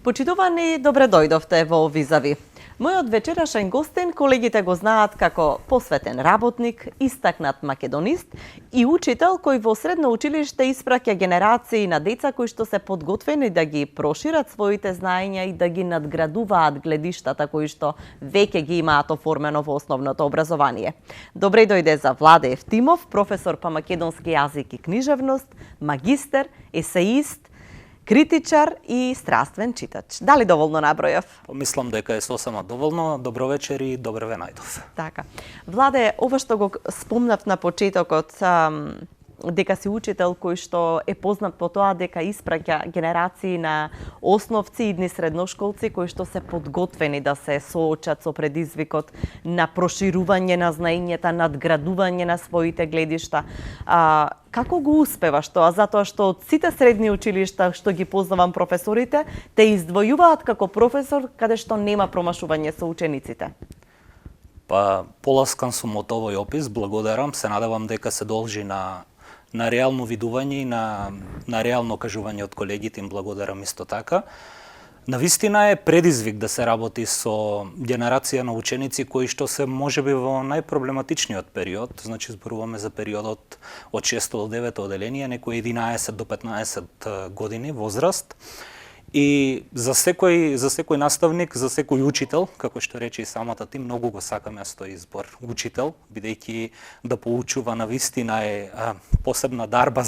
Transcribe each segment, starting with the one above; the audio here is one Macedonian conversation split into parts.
Почитувани, добре дојдовте во Визави. Мојот вечерашен гостин колегите го знаат како посветен работник, истакнат македонист и учител кој во средно училиште испраќа генерации на деца кои што се подготвени да ги прошират своите знаења и да ги надградуваат гледиштата кои што веќе ги имаат оформено во основното образование. Добре дојде за Владе Евтимов, професор по македонски јазик и книжевност, магистер, есеист, критичар и страствен читач. Дали доволно набројав? Мислам дека е сосема доволно. Добро вечер и добре ве најдов. Така. Владе, ова што го спомнав на почетокот, дека си учител кој што е познат по тоа дека испраќа генерации на основци и идни средношколци кои што се подготвени да се соочат со предизвикот на проширување на знаењата, надградување на своите гледишта. Како го успеваш тоа? Затоа што од сите средни училишта што ги познавам професорите, те издвојуваат како професор каде што нема промашување со учениците. Поласкан сум од овој опис, благодарам, се надевам дека се должи на реално видување и на реално кажување од колегите, им благодарам исто така. Навистина е предизвик да се работи со генерација на ученици кои што се можеби во најпроблематичниот период, значи зборуваме за периодот од 6 до 9 оделение, некои 11 до 15 години возраст. И за секој наставник, за секој учител, како што рече и самата ти, многу го сакаме тој избор учител, бидејќи да поучува навистина е посебна дарба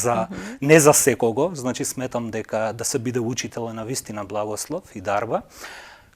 не за секого, значи сметам дека да се биде учител е навистина благослов и дарба.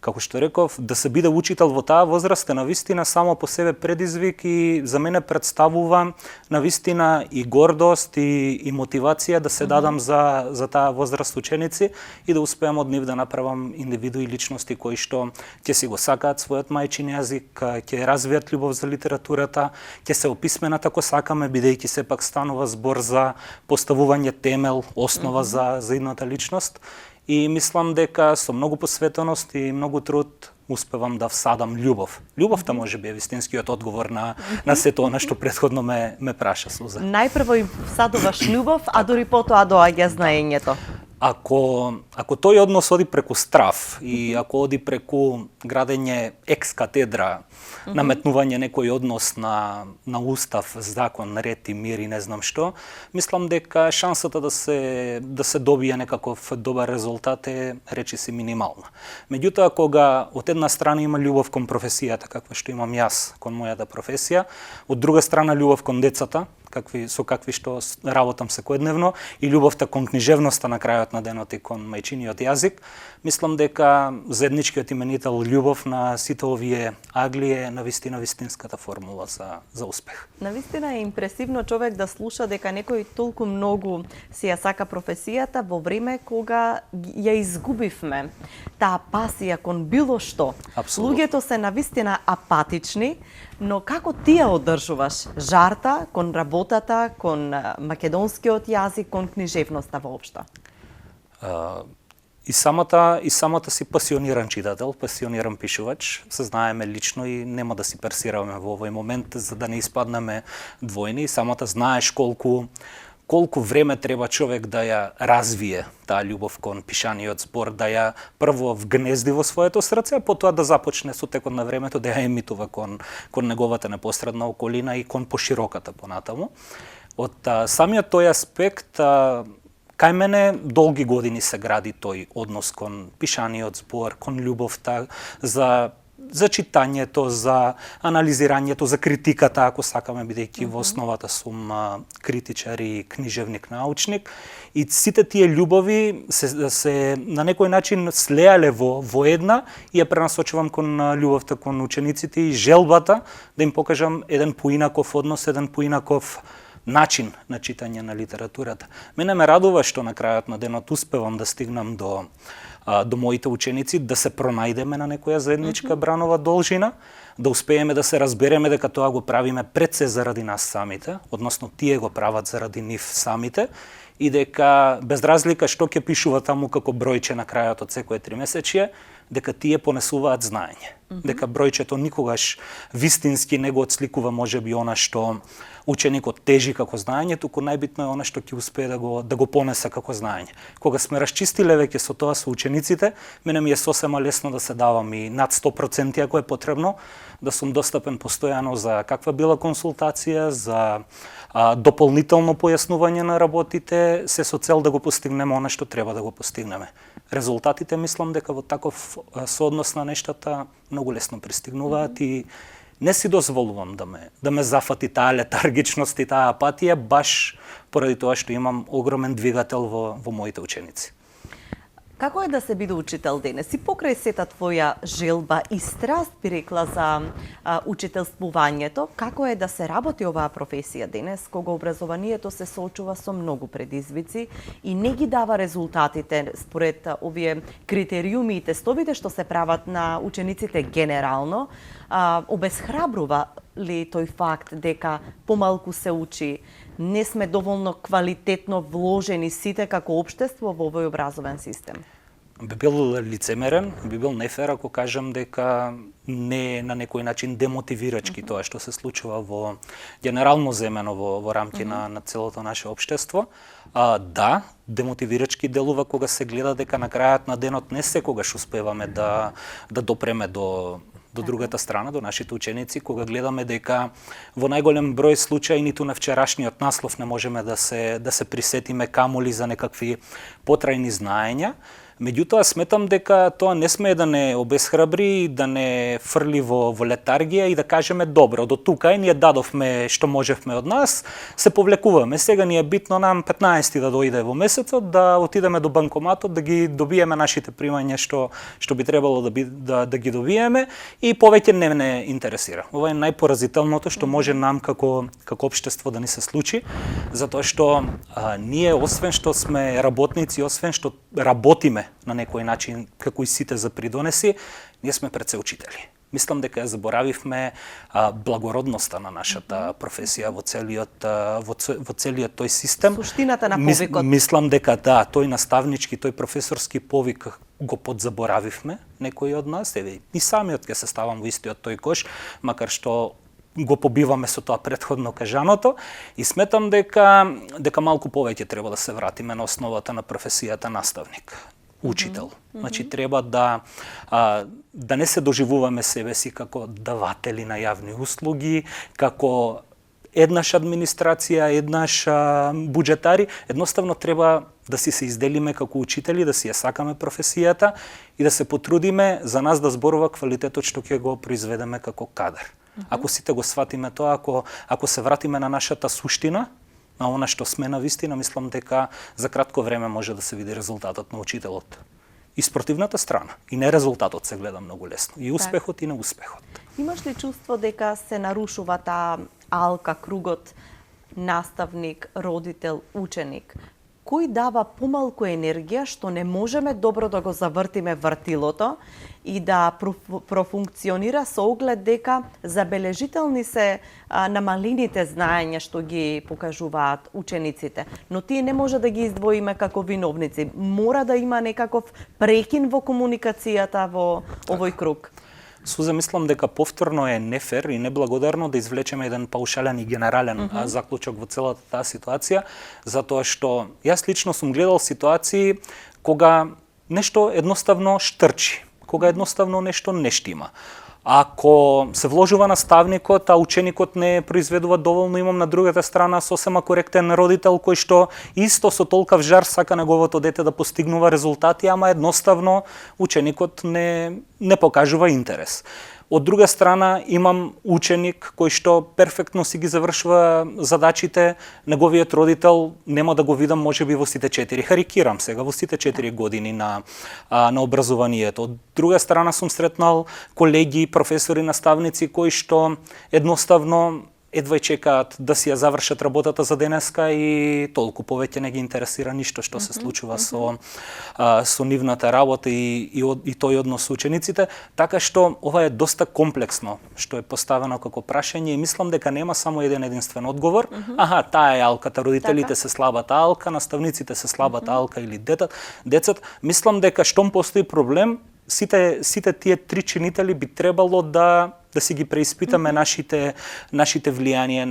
Како што реков, да се биде учител во таа возраст е навистина само по себе предизвик и за мене представува навистина и гордост и мотивација да се дадам за таа возраст ученици и да успеам од нив да направам индивидуи и личности кои што ќе си го сакаат својот мајчин јазик, ќе развијат љубов за литературата, ќе се описменат ако сакаме, бидејќи сепак станува збор за поставување темел, основа за едната личност. И мислам дека со многу посветеност и многу труд успевам да всадам љубов. Љубовта може би е вистинскиот одговор на сето она што претходно ме праша, Суза. Најпрво им всадуваш љубов, а дури потоа доаѓа знаењето. Ако тој однос оди преку страв и ако оди преку градење екс катедра, наметнување некој однос на устав, закон, ред и мир и не знам што, мислам дека шансата да се добие некаков добар резултат е речиси минимална. Меѓутоа, кога од една страна има љубов кон професијата, каква што имам јас кон мојата професија, од друга страна љубов кон децата, со какви што работам секојдневно, и љубовта кон книжевноста на крајот на денот и кон мајчиниот јазик, мислам дека заедничкиот именител љубов на сите овие агли е навистина вистинската формула за успех. Навистина е импресивно човек да слуша дека некој толку многу си ја сака професијата во време кога ја изгубивме таа пасија кон било што. Апсолутно. Луѓето се навистина апатични, но како ти ја одржуваш жарта кон работата, кон македонскиот јазик, кон книжевноста воопшто? И самата си пасиониран читател, пасиониран пишувач, се знаеме лично и нема да си персираме во овој момент за да не испаднеме двојни. Самата знаеш колку време треба човек да ја развие таа љубов кон пишаниот збор, да ја прво вгнезди во своето срце, а потоа да започне со текот на времето да ја емитува кон неговата непосредна околина и кон пошироката понатаму. Од самиот тој аспект, кај мене долги години се гради тој однос кон пишаниот збор, кон љубовта за читањето, за анализирањето, за критиката, ако сакаме, бидејќи во основата сум критичар и книжевник, научник. И сите тие љубови се на некој начин слеале во една и ја пренасочувам кон љубовта кон учениците и желбата да им покажам еден поинаков однос, еден поинаков начин на читање на литературата. Мене ме радува што на крајот на денот успевам да стигнам до моите ученици, да се пронајдеме на некоја заедничка бранова должина, да успееме да се разбереме дека тоа го правиме пред се заради нас самите, односно тие го прават заради нив самите, и дека без разлика што ќе пишува таму како бројче на крајот од секое тримесечје, дека тие понесуваат знаење. Дека бројчето никогаш вистински не го отсликува можеби она што ученикот тежи како знаење, туку најбитно е она што ќе успее да го понесе како знаење. Кога сме расчистиле веќе со тоа со учениците, мене ми е сосема лесно да се давам и над 100% ако е потребно, да сум достапен постојано за каква била консултација, за дополнително појаснување на работите, се со цел да го постигнеме она што треба да го постигнеме. Резултатите мислам дека во таков сооднос на нештата многу лесно пристигнуваат и не си дозволувам да ме зафати таа летаргичност и таа апатија баш поради тоа што имам огромен двигател во моите ученици. Како е да се биде учител денес? И покрај сета твоја желба и страст би рекла за учителствувањето, како е да се работи оваа професија денес, кога образованието се соочува со многу предизвици и не ги дава резултатите според овие критериуми и тестовите што се прават на учениците генерално, обесхрабрува ли тој факт дека помалку се учи, не сме доволно квалитетно вложени сите како општество во овој образовен систем? Би бил лицемерен, би бил нефер ако кажам дека не е на некој начин демотивирачки тоа што се случува во генерално земено во рамки на целото наше општество. Да, демотивирачки делува кога се гледа дека на крајот на денот не секогаш успеваме да допреме до другата страна, до нашите ученици, кога гледаме дека во најголем број случаи ниту на вчерашниот наслов не можеме да се присетиме камоли за некакви потрајни знаења. Меѓутоа сметам дека тоа не смее да не обесхрабри, да не фрли во летаргија и да кажеме добро, до тука ние дадовме што можевме од нас, се повлекуваме. Сега ни е битно нам 15 да дојде во месецот, да отидеме до банкоматот, да ги добиеме нашите примања што би требало да ги добиеме и повеќе не интересира. Ова е најпоразителното што може нам како општество да ни се случи, затоа што ние освен што сме работници, освен што работиме на некој начин како и сите за придонеси, ние сме пред се учители. Мислам дека ја заборавивме благородноста на нашата професија во целиот тој систем. Суштината на повикот. Мислам дека да, тој наставнички, тој професорски повик го подзаборавивме некои од нас. Еве, и самиот ќе се ставам во истиот тој кош, макар што го побиваме со тоа претходно кажаното и сметам дека малку повеќе треба да се вратиме на основата на професијата наставник, учител. Значи треба да не се доживуваме себе си како даватели на јавни услуги, како еднаш администрација, еднаш буџетари, едноставно треба да си се изделиме како учители, да си ја сакаме професијата и да се потрудиме за нас да зборува квалитетот што ќе го произведеме како кадар. Ако сите го сватиме тоа, ако се вратиме на нашата суштина, на она што сме на вистина, мислам дека за кратко време може да се види резултатот на учителот. И спротивната страна, и не резултатот се гледа многу лесно, и успехот и неуспехот. Имаш ли чувство дека се нарушува таа алка, кругот наставник, родител, ученик? Кој дава помалку енергија што не можеме добро да го завртиме вртилото и да профункционира со оглед дека забележителни се намалените знаења што ги покажуваат учениците, но тие не може да ги издвоиме како виновници. Мора да има некаков прекин во комуникацијата во овој круг. Суза, мислам дека повторно е нефер и неблагодарно да извлечеме еден паушален и генерален заклучок во целата таа ситуација, затоа што јас лично сум гледал ситуации кога нешто едноставно штрчи, кога едноставно нешто не штима. Ако се вложува наставникот, а ученикот не произведува доволно, имам на другата страна сосема коректен родител кој што исто со толкав жар сака неговото дете да постигнува резултати, ама едноставно ученикот не покажува интерес. Од друга страна имам ученик кој што перфектно си ги завршува задачите, неговиот родител нема да го видам можеби во сите 4, харикирам сега, во сите 4 години на образованието. Од друга страна сум сретнал колеги, професори, наставници кои што едноставно едва чекаат да си ја завршат работата за денеска и толку повеќе не ги интересира ништо што се случува со нивната работа и тој однос со учениците, така што ова е доста комплексно што е поставено како прашање и мислам дека нема само еден единствен одговор. Аха, таа е алката, родителите се слабата алка, наставниците се слабата алка или децата. Мислам дека штом постои проблем, сите тие три чинители би требало да си ги преиспитаме нашите влијанија,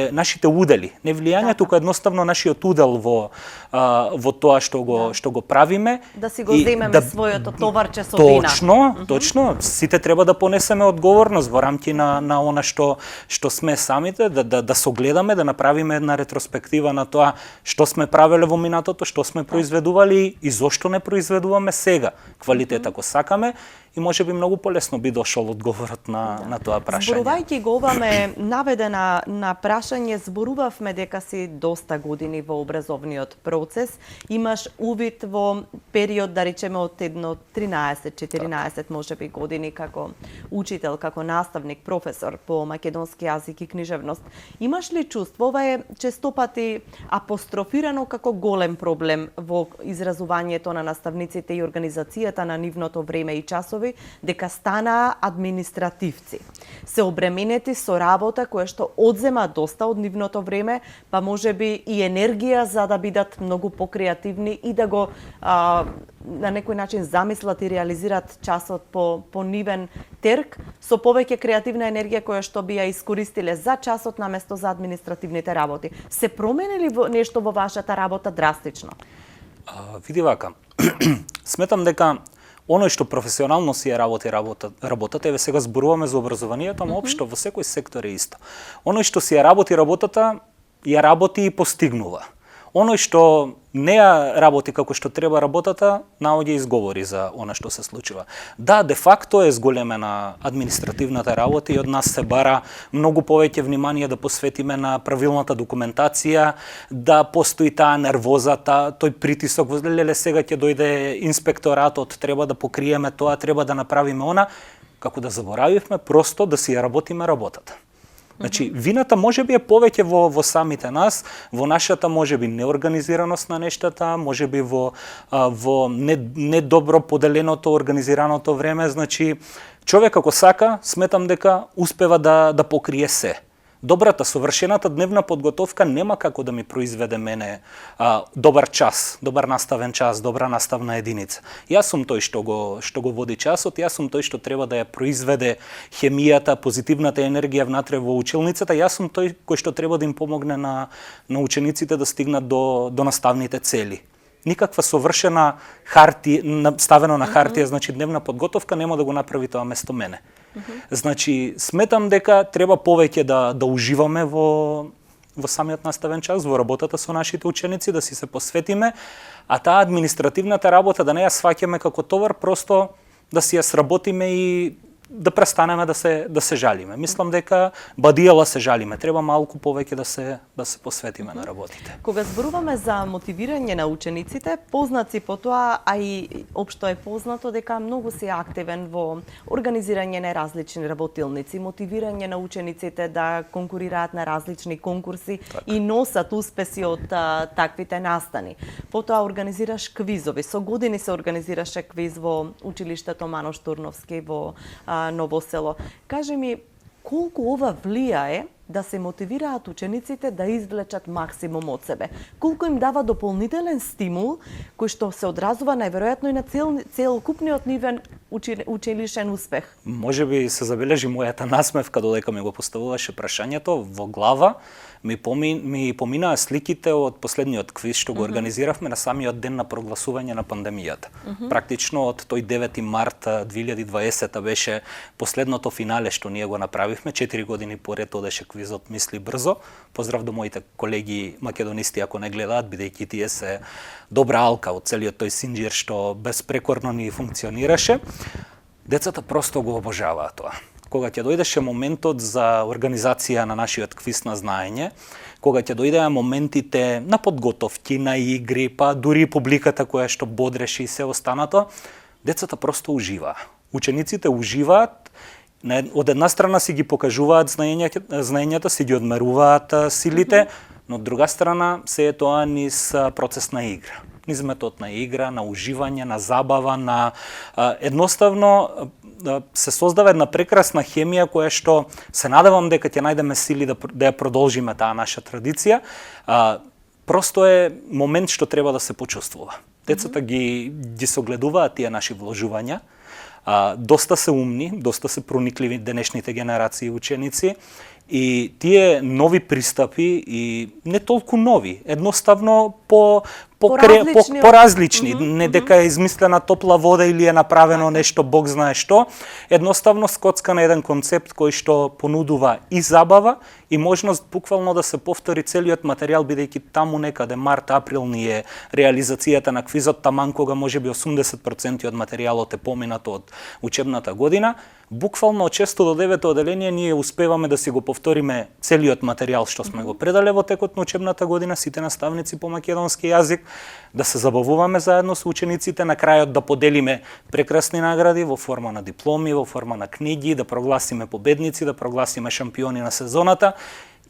нашите удели. Не влијање, туку едноставно нашиот удел во тоа што го правиме. Да си го земеме својото товарче со вина. Точно. Сите треба да понесеме одговорност во рамки на она што сме самите, да согледаме, да направиме една ретроспектива на тоа што сме правеле во минатото, што сме произведували и зошто не произведуваме сега квалитет ако сакаме. И може би многу полесно би дошол одговорот на тоа прашање. Зборувајќи го оваме наведена на прашање, зборувавме дека си доста години во образовниот процес. Имаш увид во период, да речеме, од 13-14 можеби години како учител, како наставник, професор по македонски јазик и книжевност. Имаш ли чувство, ова е честопати апострофирано како голем проблем во изразувањето на наставниците и организацијата на нивното време и часови, дека станаа административци. Се обременети со работа која што одзема доста од нивното време, па можеби и енергија за да бидат многу покреативни и да го на некој начин замислат и реализират часот по нивен терк, со повеќе креативна енергија која што би ја искористиле за часот наместо за административните работи. Се промени ли нешто во вашата работа драстично? Види вака, сметам дека оној што професионално си ја работата, еве сега зборуваме за образованието, ама општо во секој сектор е исто. Оној што си ја работата, ја работи и постигнува. Оној што не ја работи како што треба работата, наоѓа изговори за она што се случува. Да, де факто е зголемена административната работа и од нас се бара многу повеќе внимание да посветиме на правилната документација, да постои таа нервоза, тој притисок, леле сега ќе дојде инспекторатот, треба да покриеме тоа, треба да направиме она, како да заборавивме просто да си ја работиме работата. Значи, вината можеби е повеќе во самите нас, во нашата можеби неорганизираност на нештата, можеби во недобро поделеното, организираното време. Значи, човек ако сака, сметам дека успева да покрие се. Добрата, совршената дневна подготовка нема како да ми произведе мене добар час, добар наставен час, добра наставна единица. Јас сум тој што го води часот, јас сум тој што треба да ја произведе хемијата, позитивната енергија внатре во училницата, јас сум тој кој што треба да им помогне на учениците да стигнат до наставните цели. Никаква совршена ставено на хартија, значи дневна подготовка нема да го направи тоа место мене. Значи, сметам дека треба повеќе да уживаме во самиот наставен час, во работата со нашите ученици, да си се посветиме, а таа административната работа да не ја сваќаме како товар, просто да си ја сработиме и да престанеме да се жалиме. Мислам дека бадијала се жалиме, треба малку повеќе да се посветиме на работите. Кога зборуваме за мотивирање на учениците, познати по тоа, а и општо е познато дека многу си активен во организирање на различни работилници, мотивирање на учениците да конкурираат на различни конкурси и носат успеси од таквите настани. Потоа организираш квизови. Со години се организираше квиз во училиштето Манош Турновски во Ново село. Кажи ми, колку ова влијае да се мотивираат учениците да извлечат максимум од себе? Колку им дава дополнителен стимул кој што се одразува најверојатно и на целокупниот нивен училишен успех? Може би се забележи мојата насмевка додека ми го поставуваше прашањето во глава. Ми поминаа сликите од последниот квиз што го организиравме на самиот ден на прогласување на пандемијата. Практично од тој 9 март 2020 беше последното финале што ние го направивме. 4 години поред одеше квизот Мисли брзо. Поздрав до моите колеги македонисти ако не гледаат, бидејќи тие се добра алка од целиот тој синџир што безпрекорно ни функционираше. Децата просто го обожаваа тоа. Кога ќе дојдеше моментот за организација на нашиот квиз на знаење, кога ќе дојдеа моментите на подготовки, на игри, па дури и публиката која што бодреше и се останато, децата просто уживаа. Учениците уживаат Од една страна си ги покажуваат знаењата, си ги одмеруваат силите, но од друга страна се е тоа низ процес на игра. Низ метод на игра, на уживање, на забава, на едноставно се создава една прекрасна хемија која што се надевам дека ќе најдеме сили да ја продолжиме таа наша традиција. Просто е момент што треба да се почувствува. Децата ги согледуваат тие наши вложувања. Доста се умни, доста се проникливи денешните генерации ученици и тие нови пристапи и не толку нови, едноставно поразлични, не дека е измислена топла вода или е направено нешто бог знае што, едноставно скоцка на еден концепт кој што понудува и забава и можност буквално да се повтори целиот материјал, бидејќи таму некаде март-април ни е реализацијата на квизот, таман кога можеби 80% од материјалот е поминато од учебната година. Буквално од 6 до 9 оделение ние успеваме да си го повториме целиот материјал што сме го предале во текот на учебната година, сите наставници по македонски јазик, да се забавуваме заедно со учениците, на крајот да поделиме прекрасни награди во форма на дипломи, во форма на книги, да прогласиме победници, да прогласиме шампиони на сезоната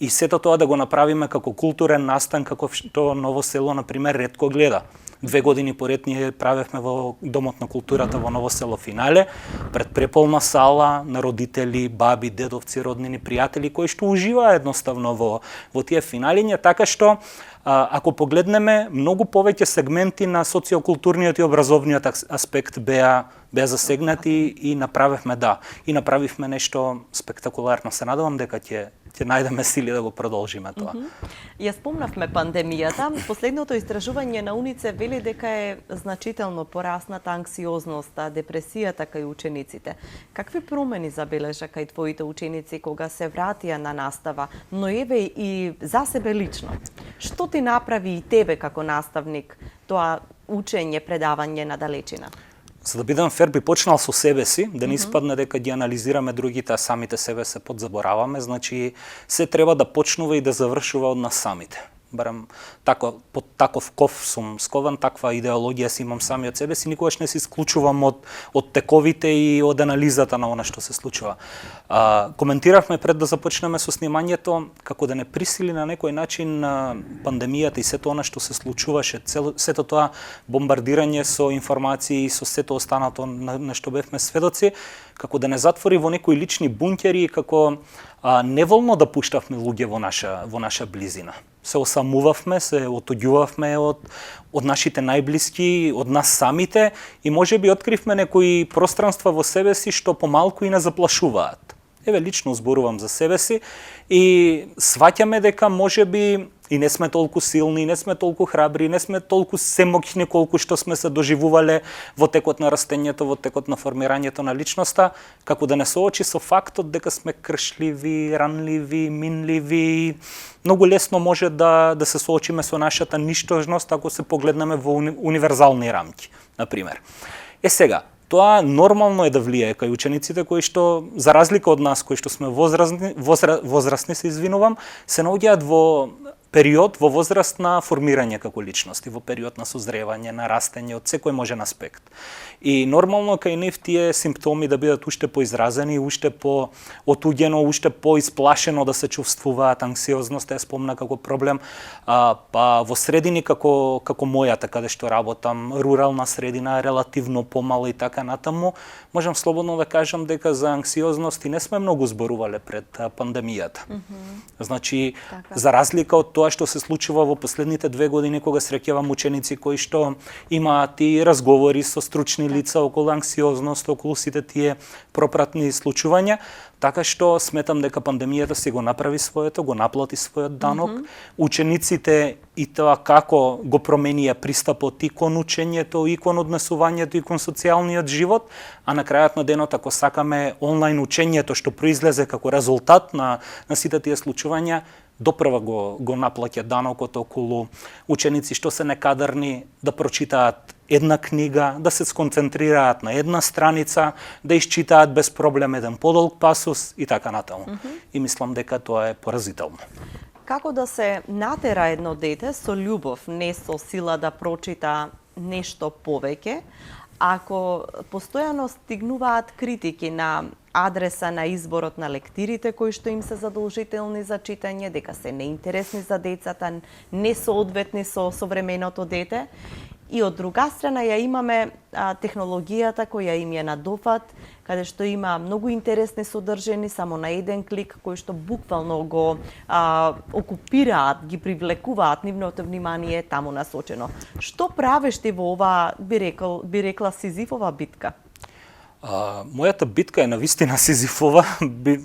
и сето тоа да го направиме како културен настан, како што Ново село, например, ретко гледа. 2 години поред ние правевме во Домот на културата во Ново село финале, пред преполна сала на родители, баби, дедовци, роднини, пријатели, кои што уживаа едноставно во тие финалиња, така што ако погледнеме, многу повеќе сегменти на социокултурниот и образовниот аспект беа засегнати и направивме нешто спектакуларно. Се надевам дека ќе најдеме сили да го продолжиме тоа. Ја спомнавме пандемијата. Последното истражување на УНИЦЕФ вели дека е значително порасната анксиозноста, депресијата кај учениците. Какви промени забележа кај твоите ученици кога се вратија на настава, но еве и за себе лично? Што ти направи и тебе како наставник тоа учење, предавање на далечина? За да бидам фер, би почнал со себе си, да не испадне дека ги анализираме другите, а самите себе се подзабораваме. Значи, се треба да почнува и да завршува од нас самите. Барем под таков ков сум скован, таква идеологија си имам сами од себе си, никогаш не се исклучувам од тековите и од анализата на она што се случува. Коментиравме пред да започнеме со снимањето како да не присили на некој начин пандемијата и сето она што се случуваше, сето тоа бомбардирање со информации и со сето останато на што бевме сведоци, како да не затвори во некои лични бункери и како неволно да пуштавме луѓе во наша близина. Се осамувавме, се отоѓувавме од нашите најблиски, од нас самите и можеби откривме некои пространства во себе си што помалку и не заплашуваат. Еве, лично зборувам за себе си и сваќаме дека можеби и не сме толку силни, не сме толку храбри, не сме толку семоќни колку што сме се доживувале во текот на растењето, во текот на формирањето на личноста, како да не соочи со фактот дека сме кршливи, ранливи, минливи. Многу лесно може да се соочиме со нашата ништожност ако се погледнеме во универзални рамки, например. Сега, тоа нормално е да влијае кај учениците кои што, за разлика од нас, кои што сме возрастни, се извинувам, се наоѓаат во период, во возраст на формирање како личности, во период на созревање, на растење од секој можен аспект. И нормално кај нив тие симптоми да бидат уште поизразени, уште поотуѓено, уште поисплашено да се чувствуваат, анксиозност е спомна како проблем, па во средини како мојата, каде што работам, рурална средина, релативно помала и така натаму, можам слободно да кажам дека за анксиозност и не сме многу зборувале пред пандемијата. Значи, за разлика од тоа што се случува во последните 2 години кога среќавам ученици кои што имаат и разговори со стручни лица околу анксиозност, околу сите тие пропратни случувања, така што сметам дека пандемијата си го направи своето, го наплати својот данок. Учениците и тоа како го променија пристапот и кон учењето, и кон однесувањето, и кон социјалниот живот, а на крајот на денот ако сакаме онлайн учењето што произлезе како резултат на сите тие случувања, допрва го наплаќа данокот околу ученици што се некадарни да прочитаат една книга, да се сконцентрираат на една страница, да исчитаат без проблем еден подолг пасус и така натаму. И мислам дека тоа е поразително. Како да се натера едно дете со љубов, не со сила да прочита нешто повеќе, ако постојано стигнуваат критики на адреса на изборот на лектирите кои што им се задолжителни за читање, дека се неинтересни за децата, несоодветни со современото дете. И од друга страна ја имаме технологијата која им е на дофат, каде што има многу интересни содржини само на еден клик, кои што буквално го окупираат, ги привлекуваат нивното внимание таму насочено. Што правиш ти во оваа, би рекла Сизифова битка? Мојата битка е навистина Сизифова,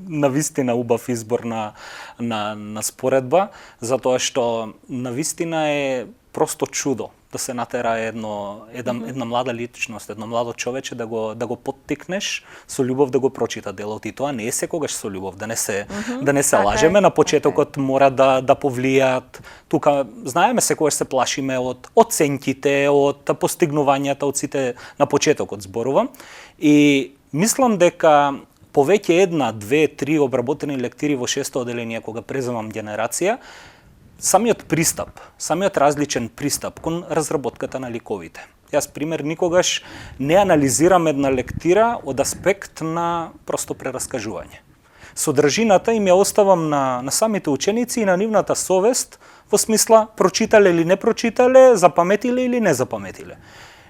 навистина убав избор на споредба, затоа што навистина е просто чудо да се натера една млада личност, едно младо човече да го поттикнеш со љубов да го прочита делот, и тоа не е секогаш со љубов, да не се лажеме, на почетокот мора да повлијаат. Тука знаеме секогаш се плашиме од оценките, од постигнувањата, од сите на почетокот зборувам, и мислам дека повеќе една, две, три обработени лектири во 6-то оделение кога преземам генерација, самиот различен пристап кон разработката на ликовите. Јас, пример, никогаш не анализирам една лектира од аспект на просто прераскажување. Содржината им ја оставам на самите ученици и на нивната совест, во смисла прочитале или не прочитале, запаметиле или не запаметиле.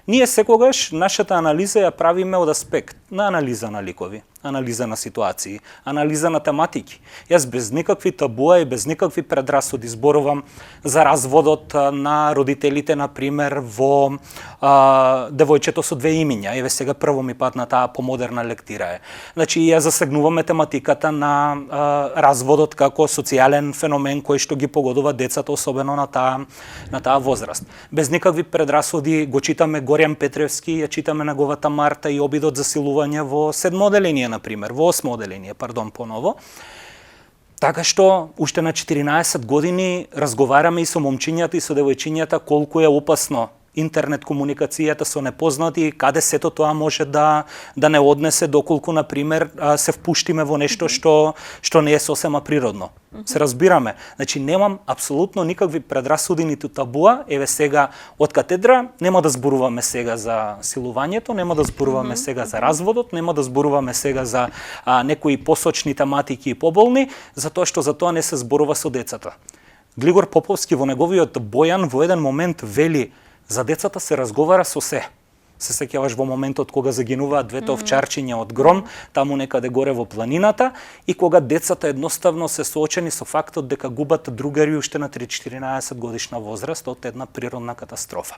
Ние секогаш нашата анализа ја правиме од аспект на анализа на ликови, анализа на ситуации, анализа на тематики. Јас без никакви табуа и без никакви предрасуди зборувам за разводот на родителите, на пример, во Девојчето со две имиња. Еве сега прво ми падна таа помодерна лектира е. Значи, ја засегнуваме тематиката на разводот како социјален феномен кој што ги погодува децата, особено на таа возраст. Без никакви предрасуди го читаме Горјан Петревски, ја читаме неговата Марта и обидот за силување во 7-мо оделение, например, во 8-мо оделение, поново. Така што, уште на 14 години разговараме и со момчињата и со девојчињата колку е опасно интернет комуникацијата со непознати, каде сето тоа може да не однесе, доколку, например, се впуштиме во нешто што не е сосема природно. Се разбираме. Значи, немам апсолутно никакви предрасуди ниту табуа. Еве сега од катедра нема да зборуваме сега за силувањето, нема да зборуваме сега за разводот, нема да зборуваме сега за некои посочни тематики и поболни, затоа што за тоа не се зборува со децата. Глигор Поповски во неговиот Бојан во еден момент вели: за децата се разговара со се. Се сеќаваш во моментот кога загинуваат двете овчарчиња од гром, таму некаде горе во планината, и кога децата едноставно се соочени со фактот дека губат другари уште на 3-14 годишна возраст од една природна катастрофа.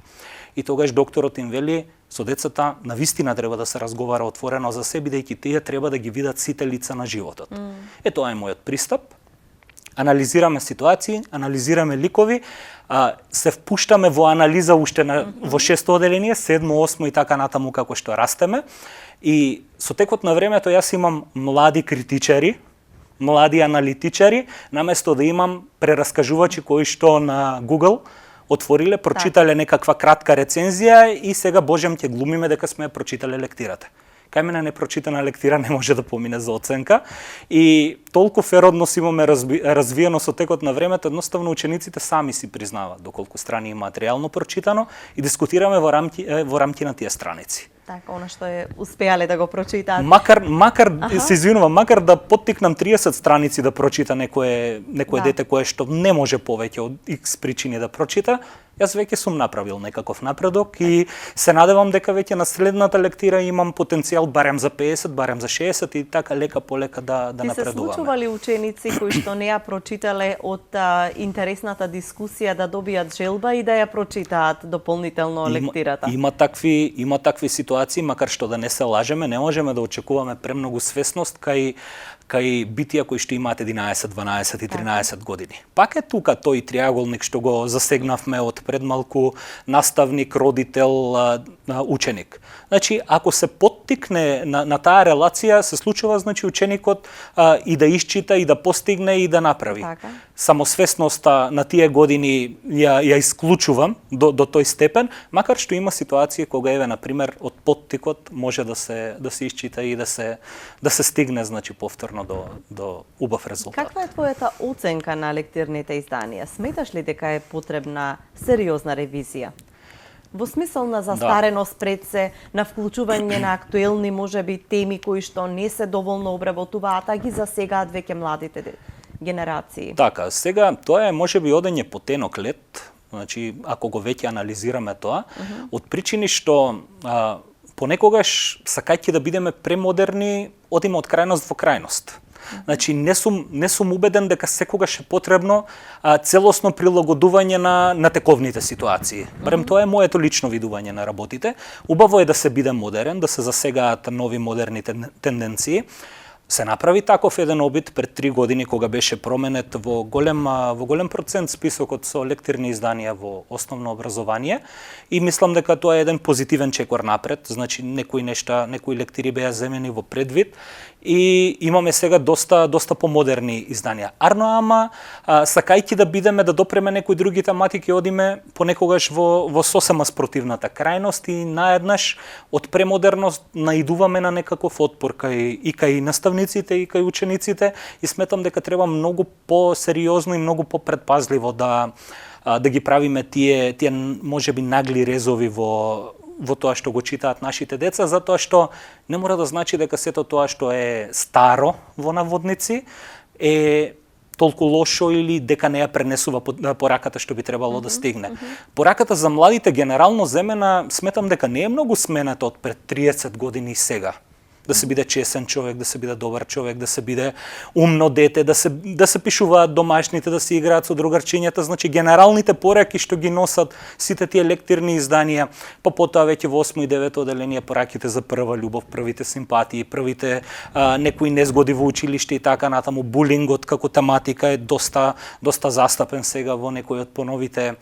И тогаш докторот им вели: со децата навистина треба да се разговара отворено за се, бидејќи тие треба да ги видат сите лица на животот. Тоа е мојот пристап. Анализираме ситуации, анализираме ликови, се впуштаме во анализа уште во 6-то оделение, 7-мо, 8-мо и така натаму како што растеме. И со текот на времето јас имам млади критичари, млади аналитичари, наместо да имам прераскажувачи кои што на Google отвориле, прочитале некаква кратка рецензија и сега божем ќе глумиме дека сме прочитале лектирата. Кај мене непрочитана лектира не може да помине за оценка, и толку феродност имаме развиено со текот на времето, едноставно учениците сами си признаваат доколку страни имаат реално прочитано и дискутираме во рамки на тие страници. Така, она што е успеале да го прочитаат. Се извинувам, макар да поттикнам 30 страници да прочита некое дете кое што не може повеќе од X причини да прочита, јас веќе сум направил некаков напредок и се надевам дека веќе на следната лектира имам потенцијал барем за 50, барем за 60 и така лека полека да напредуваме. Ти се случували ученици кои што не ја прочитале од интересната дискусија да добијат желба и да ја прочитаат дополнително лектирата? Има такви ситуации, макар што да не се лажеме, не можеме да очекуваме премногу свесност кај битија кои што имаат 11, 12 и 13 години. Пак е тука тој триаголник што го засегнавме од предмалку: наставник, родител, ученик. Значи, ако се поттикне на таа релација, се случува, значи, ученикот и да исчита, и да постигне, и да направи. Така. Самосвесноста на тие години ја исклучувам до тој степен, макар што има ситуации кога, еве, например, од поттикот може да се исчита и да се стигне, значи, повторно до убав резултат. Каква е твојата оценка на лектирните изданија? Сметаш ли дека е потребна сериозна ревизија? Во смисол на застареност пред се, на вклучување на актуелни можеби теми кои што не се доволно обработуваат, а ги засегаат веќе младите генерации. Така, сега тоа е можеби одење по тенок лед, значи ако го веќе анализираме тоа, од причини што понекогаш сакајќи да бидеме премодерни, одиме од крајност во крајност. Значи не сум убеден дека секогаш е потребно целосно прилагодување на тековните ситуации. Барем тоа е моето лично видување на работите. Убаво е да се биде модерен, да се засегаат нови модерни тенденции. Се направи таков еден обид пред 3 години кога беше променет во голем процент списокот со лектирни изданија во основно образование и мислам дека тоа е еден позитивен чекор напред, значи некои лектири беа земени во предвид и имаме сега доста помодерни изданија. Арно ама сакајќи да бидеме да допреме некои други тематики одиме понекогаш во сосема спротивната крајност и наеднаш од премодерност наидуваме на некаков отпор кај наставниците и кај учениците и сметам дека треба многу по-сериозно и многу по-предпазливо да ги правиме тие можеби нагли резови во тоа што го читаат нашите деца, затоа што не мора да значи дека сето тоа што е старо во наводници е толку лошо или дека не ја пренесува пораката што би требало да стигне. Пораката за младите генерално земена сметам дека не е многу смената од пред 30 години и сега. Да се биде чесен човек, да се биде добар човек, да се биде умно дете, да се пишуваат домашните, да се играат со другарчињата, значи генералните пораки што ги носат сите тие лектирни изданија, па потоа веќе во 8 и 9 оделение пораките за прва љубов, првите симпатии, првите некои незгоди во училиште и така натаму, булингот како тематика е доста застапен сега во некои од поновите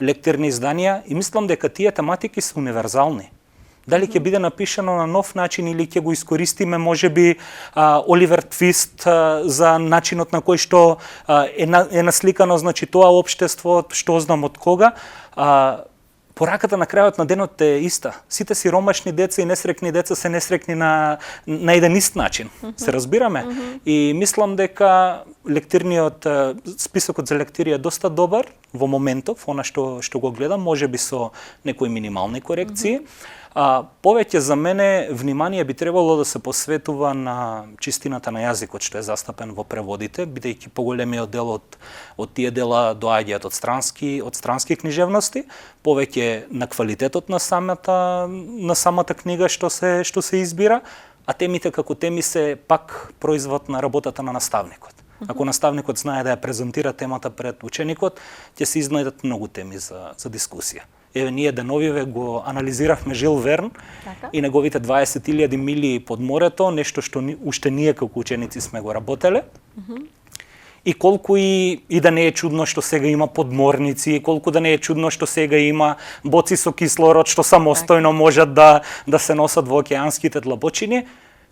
лектирни изданија и мислам дека тие тематики се универзални. Дали ќе биде напишано на нов начин или ќе го искористиме можеби Оливер Твист за начинот на кој што е насликано, значи тоа општество, што знам од кога, пораката на крајот на денот е иста. Сите сиромашни деца и несрекни деца се несрекни на еден ист начин. Се разбираме? И мислам дека лектирниот списокот за лектири е доста добар во моментов, она што го гледам, можеби со некои минимални корекции. Повеќе за мене внимание би требало да се посветува на чистината на јазикот што е застапен во преводите, бидејќи поголемиот дел од тие дела доаѓаат од странски книжевности, повеќе на квалитетот на самата книга што се избира, а темите како теми се пак производ на работата на наставникот. Ако наставникот знае да ја презентира темата пред ученикот, ќе се изнајдат многу теми за дискусија. Еве, ние деновиве го анализиравме Жил Верн и неговите 20.000 мили под морето, нешто што уште ние како ученици сме го работеле. И колку и да не е чудно што сега има подморници, колку да не е чудно што сега има боци со кислород што самостојно можат да се носат во океанските длабочини,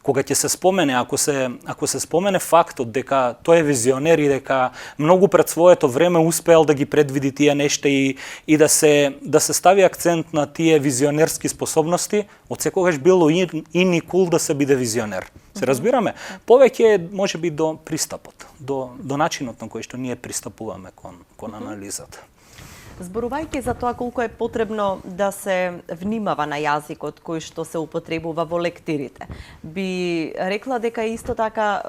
кога ќе се спомене, ако се спомене фактот дека тој е визионер и дека многу пред своето време успеал да ги предвиди тие нешта и да се стави акцент на тие визионерски способности, од секогаш било и кул да се биде визионер. Се разбираме? Повеќе можеби до пристапот, до начинот на кој што ние пристапуваме кон анализата. Зборувајќи за тоа колку е потребно да се внимава на јазикот кој што се употребува во лектирите, би рекла дека е исто така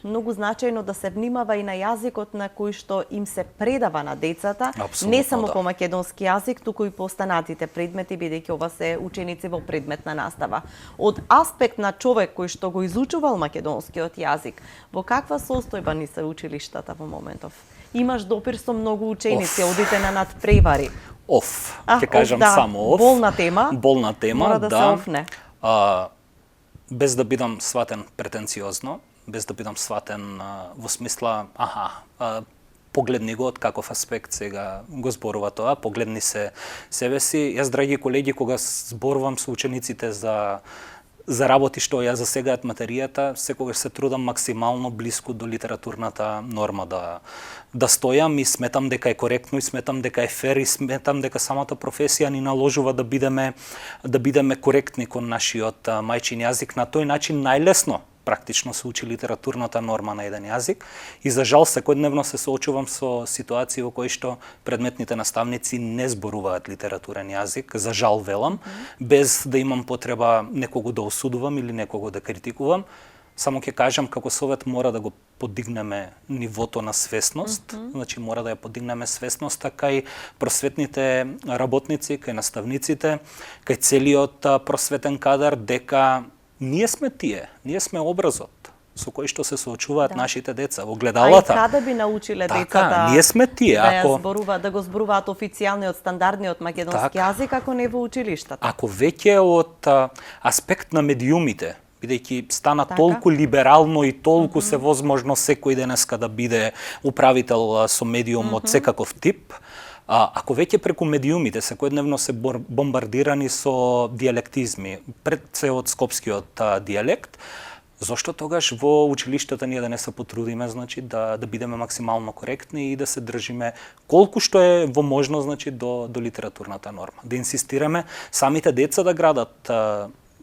многу значајно да се внимава и на јазикот на кој што им се предава на децата, не само по македонски јазик, туку и по останатите предмети, бидејќи ова се ученици во предметна настава. Од аспект на човек кој што го изучувал македонскиот јазик, во каква состојба ни се училиштата во моментов? Имаш допир со многу ученици, одите на надпревари. Ќе кажам само Болна тема. Болна тема, мора да се офне. Без да бидам сватен претенциозно, без да бидам сватен во смисла, погледни го од каков аспект сега го зборува тоа, погледни се себе си. Јас, драги колеги, кога зборувам со учениците за работи што ја засегаат материјата, секогаш се трудам максимално блиску до литературната норма да стојам и сметам дека е коректно и сметам дека е фер и сметам дека самата професија ни наложува да бидеме коректни кон нашиот мајчин јазик. На тој начин најлесно практично се учи литературната норма на еден јазик и за жал секојдневно се соочувам со ситуации во кои што предметните наставници не зборуваат литературен јазик, за жал велам, без да имам потреба некого да осудувам или некого да критикувам. Само ќе кажам како совет мора да го подигнеме нивото на свесност, значи мора да ја подигнеме свесноста кај просветните работници, кај наставниците, кај целиот просветен кадар, дека ние сме тие, ние сме образот со кој што се соочуваат нашите деца во гледалата. А и каде би научиле така, децата ние сме тие, да го зборуваат официјалниот стандардниот македонски јазик, ако не во училиштата? Ако веќе од аспект на медиумите, бидејќи стана толку либерално и толку се возможно секој денеска да биде управител со медиум од секаков тип, ако веќе преку медиумите секојдневно се бомбардирани со дијалектизми, пред се од скопскиот дијалект, зошто тогаш во училиштата ние да не се потрудиме, значи да бидеме максимално коректни и да се држиме колку што е во можно, значи до литературната норма, да инсистираме самите деца да градат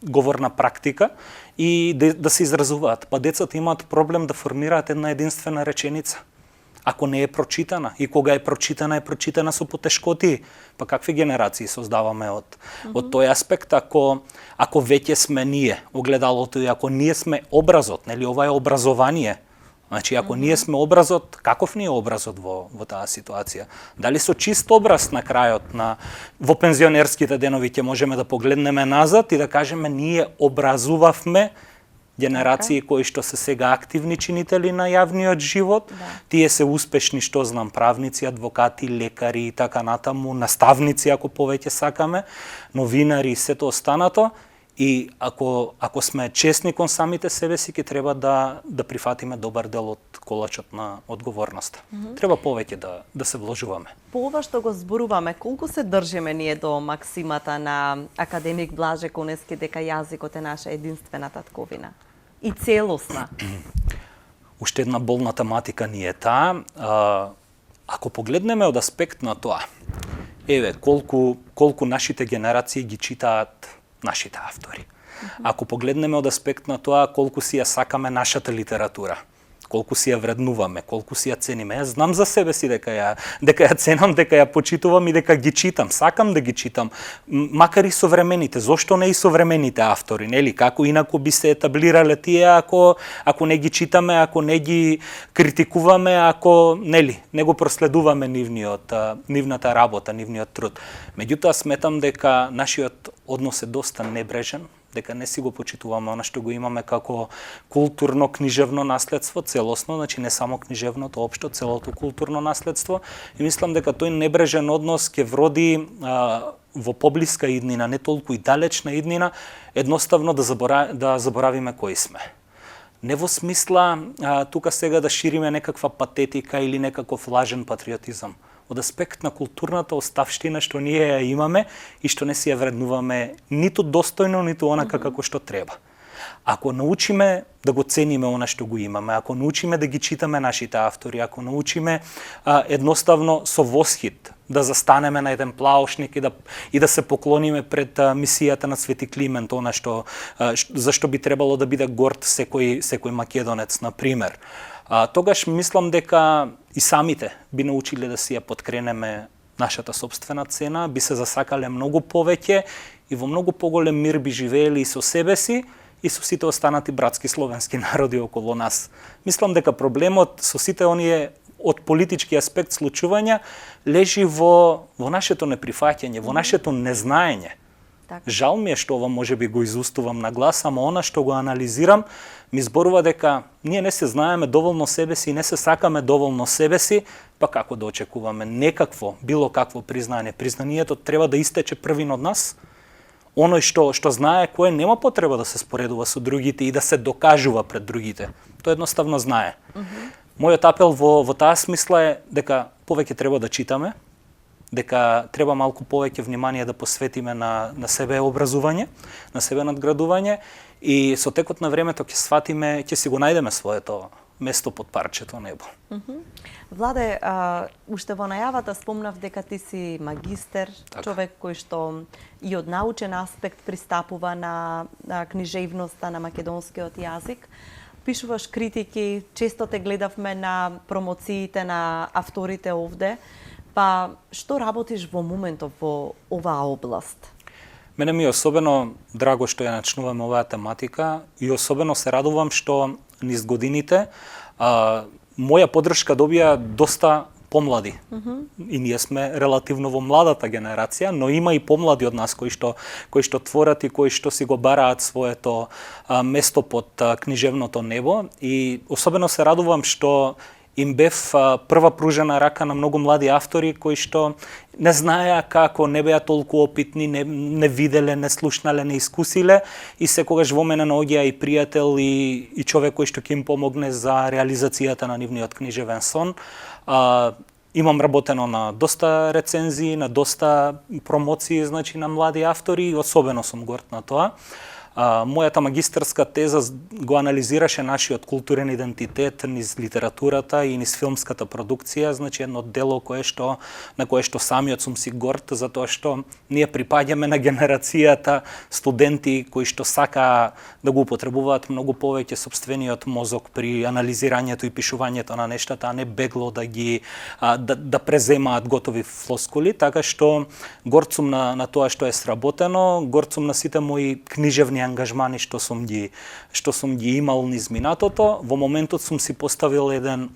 говорна практика и да се изразуваат. Па децата имаат проблем да формираат една единствена реченица. Ако не е прочитана и кога е прочитана со потешкоти, па какви генерации создаваме од тој аспект ако веќе сме ние огледалото и ако ние сме образот, нели ова е образование. Значи ако ние сме образот, каков ни е образот во таа ситуација? Дали со чист образ на крајот во пензионерските денови ќе можеме да погледнеме назад и да кажеме ние образувавме генерации кои што се сега активни чинители на јавниот живот, тие се успешни, што знам, правници, адвокати, лекари и така натаму, наставници ако повеќе сакаме, новинари и сето останато. И ако сме честни кон самите себе си, ќе треба да прифатиме добар дел од колачот на одговорноста. Треба повеќе да се вложуваме. По ова што го зборуваме, колку се држиме ние до максимата на академик Блаже Конески дека јазикот е наша единствена татковина и целосна? Уште една болна тематика ни е таа. Ако погледнеме од аспект на тоа, колку нашите генерации ги читаат нашите автори. Ако погледнеме од аспект на тоа колку си ја сакаме нашата литература, колку си ја вреднуваме, колку си ја цениме. Јас знам за себе си дека ја ценам, дека ја почитувам и дека ги читам, сакам да ги читам, макар и современите. Зошто не и современите автори, нели? Како инаку би се етаблирале тие ако не ги читаме, ако не ги критикуваме, ако не го проследуваме нивната работа, нивниот труд. Меѓутоа сметам дека нашиот однос е доста небрежен, дека не си го почитуваме она што го имаме како културно книжевно наследство, целосно, значи не само книжевното, општо целото културно наследство. И мислам дека тој небрежен однос ќе вроди во поблиска иднина, не толку и далечна иднина, едноставно да заборавиме кои сме. Не во смисла тука сега да шириме некаква патетика или некаков лажен патриотизам. Од аспект на културната оставштина што ние ја имаме и што не си ја вреднуваме ниту достојно, ниту онака како што треба. Ако научиме да го цениме она што го имаме, ако научиме да ги читаме нашите автори, ако научиме едноставно со восхит да застанеме на еден плаошник и да се поклониме пред мисијата на Свети Климент, она што зашто би требало да биде горд секој македонец, на пример. Тогаш мислам дека и самите би научиле да си ја подкренеме нашата собствена цена, би се засакале многу повеќе и во многу поголем мир би живеели и со себе си и со сите останати братски словенски народи околу нас. Мислам дека проблемот со сите оние од политички аспект случувања лежи во нашето неприфаќање, во нашето незнаење. Жал ми е што ова може би го изустувам на глас, ама она што го анализирам ми зборува дека ние не се знаеме доволно себе си и не се сакаме доволно себе си, па како да очекуваме некакво, било какво признање. Признанието треба да истече првин од нас. Оној што знае кој нема потреба да се споредува со другите и да се докажува пред другите. Тој едноставно знае. Мојот апел во таа смисла е дека повеќе треба да читаме, дека треба малку повеќе внимание да посветиме на себе образување, на себе надградување и со текот на времето ќе сватиме, ќе си го најдеме место под парчето небо. Владе, уште во најавата спомнав дека ти си магистер, човек кој што и од научен аспект пристапува на книжевноста на македонскиот јазик. Пишуваш критики, често те гледавме на промоциите на авторите овде. Па, што работиш во моментов во оваа област? Мене ми е особено драго што ја начнуваме оваа тематика и особено се радувам што низ годините моја поддршка добија доста помлади. И ние сме релативно во младата генерација, но има и помлади од нас кои што творат и кои што си го бараат своето место под книжевното небо. И особено се радувам што им бев прва пружена рака на многу млади автори кои што не знаеа како, не беа толку опитни, не виделе, не слушнале, не искусиле и секогаш во мене наоѓа и пријател и човек кој што ќе им помогне за реализацијата на нивниот книжевен сон. Имам работено на доста рецензии, на доста промоции, значи на млади автори и особено сум горд на тоа. Мојата магистарска теза го анализираше нашиот културен идентитет низ литературата и низ филмската продукција, значи едно дело на кое што самиот сум си горд, затоа што ние припаѓаме на генерацијата студенти кои што сакаа да го употребуваат многу повеќе сопствениот мозок при анализирањето и пишувањето на нештата, а не бегло да преземаат готови флоскули, така што горд сум на тоа што е сработено, горд сум на сите мои книжевни ангажмани што сум ги имал низ минатото. Во моментот сум си поставил еден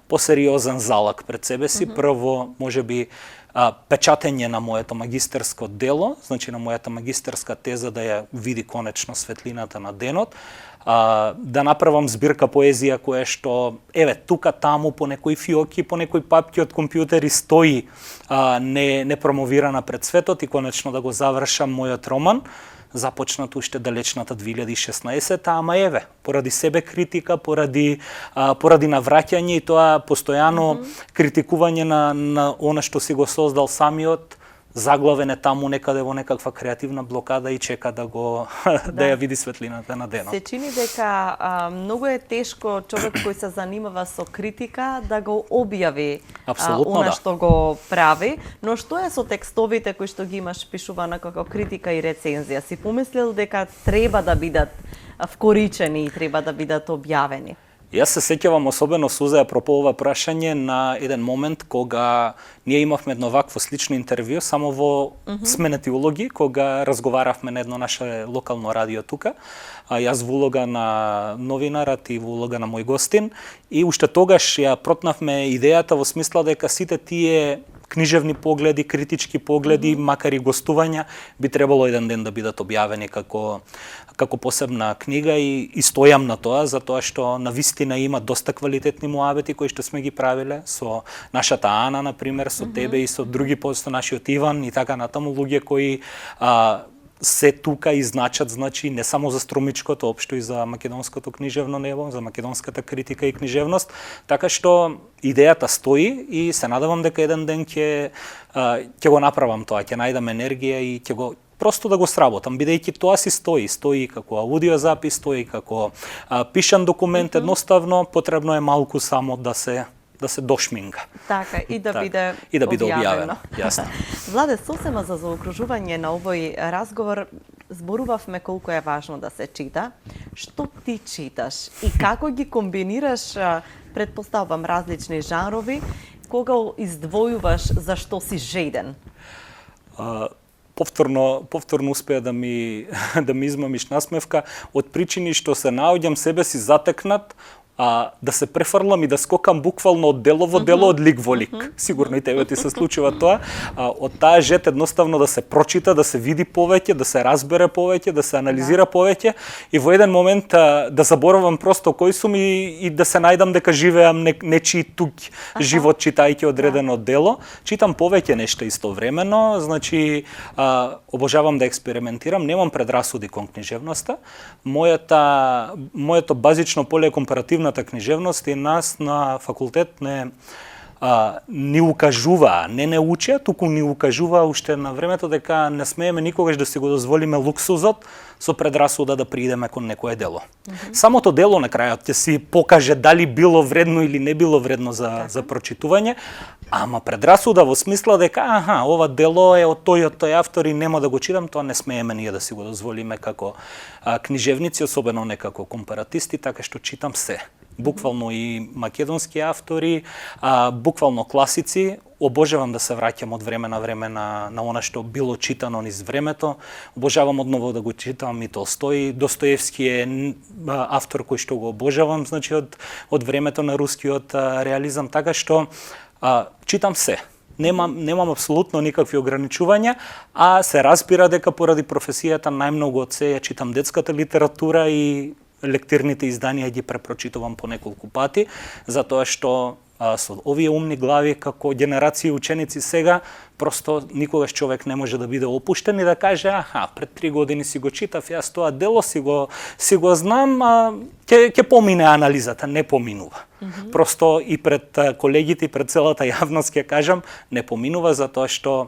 посериозен залак пред себе си. Прво, можеби, печатење на моето магистерско дело, значи на мојата магистерска теза да ја види конечно светлината на денот, да направам збирка поезија која што, тука таму по некои фиоки, по некои папки од компјутери стои не промовирана пред светот и конечно да го завршам мојот роман, започнат уште далечната 2016, ама поради себе критика, поради навраќање и тоа постојано критикување на она што си го создал самиот, заглавен е таму некаде во некаква креативна блокада и чека да ја види светлината на денот. Се чини дека многу е тешко човек кој се занимава со критика да го објави она што го прави, но што е со текстовите кои што ги имаш пишувана како критика и рецензија? Си помислил дека треба да бидат вкоричени и треба да бидат објавени? Јас се сеќавам особено Суза апропо ова прашање на еден момент кога ние имавме едно вакво слично интервју само во Сменети улоги, кога разговаравме на едно наше локално радио тука. Јас во улога на новинарот и во улога на мој гостин и уште тогаш ја протнавме идејата во смисла дека сите тие книжевни погледи, критички погледи, макар и гостувања, би требало еден ден да бидат објавени како посебна книга и стојам на тоа, затоа што навистина има доста квалитетни муабети кои што сме ги правиле со нашата Ана, например, со тебе и со други, со нашиот Иван и така натаму, луѓе кои се тука и значат, значи, не само за струмичкото, општо и за македонското книжевно небо, за македонската критика и книжевност, така што идејата стои и се надевам дека еден ден ќе го направам тоа, ќе најдам енергија и ќе го просто да го сработам, бидејќи тоа си стои како аудиозапис, стои како пишан документ, едноставно потребно е малку само да се дошминга. Така, и да биде објавено. Јасно. Владе, сосема за заокружување на овој разговор, зборувавме колку е важно да се чита. Што ти читаш и како ги комбинираш, предпоставам, различни жанрови, кога издвојуваш за што си жеден? Повторно успеа да ми измамиш насмевка од причини што се наоѓам себе си затекнат да се префрлам и да скокам буквално од дело во дело, од лик во лик. Сигурно и тебе ти се случува тоа. Од таа жет едноставно да се прочита, да се види повеќе, да се разбере повеќе, да се анализира повеќе и во еден момент да заборавам просто кој сум и да се најдам дека живеам нечии туѓ живот читајќи одредено дело. Читам повеќе нешта истовремено, значи обожавам да експериментирам, немам предрасуди кон книжевноста. Моето базично поле е компаративната книжевност и нас на факултет не ни укажуваа, не учеа, туку ни укажуваа уште на времето дека не смееме никогаш да си го дозволиме луксузот со предрасуда да придеме кон некое дело. Самото дело на крајот ќе си покаже дали било вредно или не било вредно за прочитување, ама предрасуда во смисла дека ова дело е од тој автор и нема да го читам, тоа не смееме ние да си го дозволиме како книжевници, особено не како компаратисти, така што читам се. Буквално и македонски автори, буквално класици. Обожавам да се враќам од време на време на она што било читано низ времето. Обожавам одново да го читам и Толстој. Достоевски е автор кој што го обожавам, значи од времето на рускиот реализам, така што читам се. Немам апсолутно никакви ограничувања, а се разбира дека поради професијата најмногу од се ја читам детската литература и лектирните изданија ги препрочитувам по неколку пати, затоа што со овие умни глави како генерации ученици сега, просто никогаш човек не може да биде опуштен и да каже пред 3 години си го читав, јас тоа дело си го знам, ќе помине анализата, не поминува. Просто и пред колегите, и пред целата јавност ќе кажам, не поминува затоа што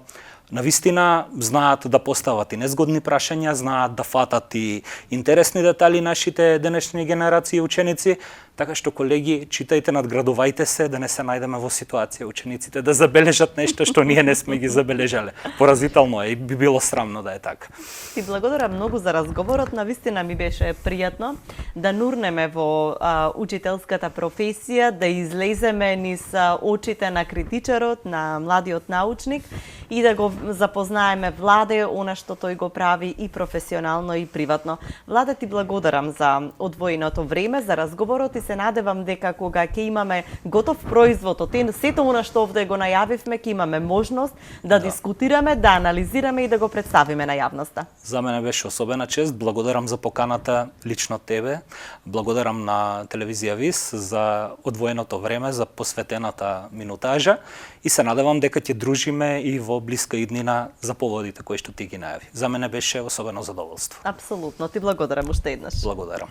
навистина знаат да постават и незгодни прашања, знаат да фатат и интересни детали нашите денешни генерации ученици, така што колеги, читајте, надградувајте се, да не се најдеме во ситуација учениците да забележат нешто што ние не сме ги забележале. Поразително е и би било срамно да е така. Ти благодарам многу за разговорот, навистина ми беше пријатно да нурнеме во учителската професија, да излеземе низ очите на критичарот, на младиот научник и да го запознаеме Владе, она што тој го прави и професионално и приватно. Владе, ти благодарам за одвоеното време, за разговорот и се надевам дека кога ќе имаме готов производ од сето она што овде го најавивме, ќе имаме можност да дискутираме, да анализираме и да го представиме на јавноста. За мене беше особена чест. Благодарам за поканата лично тебе. Благодарам на телевизија ВИС за одвоеното време, за посветената минутажа и се надевам дека ќе дружиме и во блиска иднина за поводите кои што ти ги најави. За мене беше особено задоволство. Апсолутно. Ти благодарам уште еднаш. Благодарам.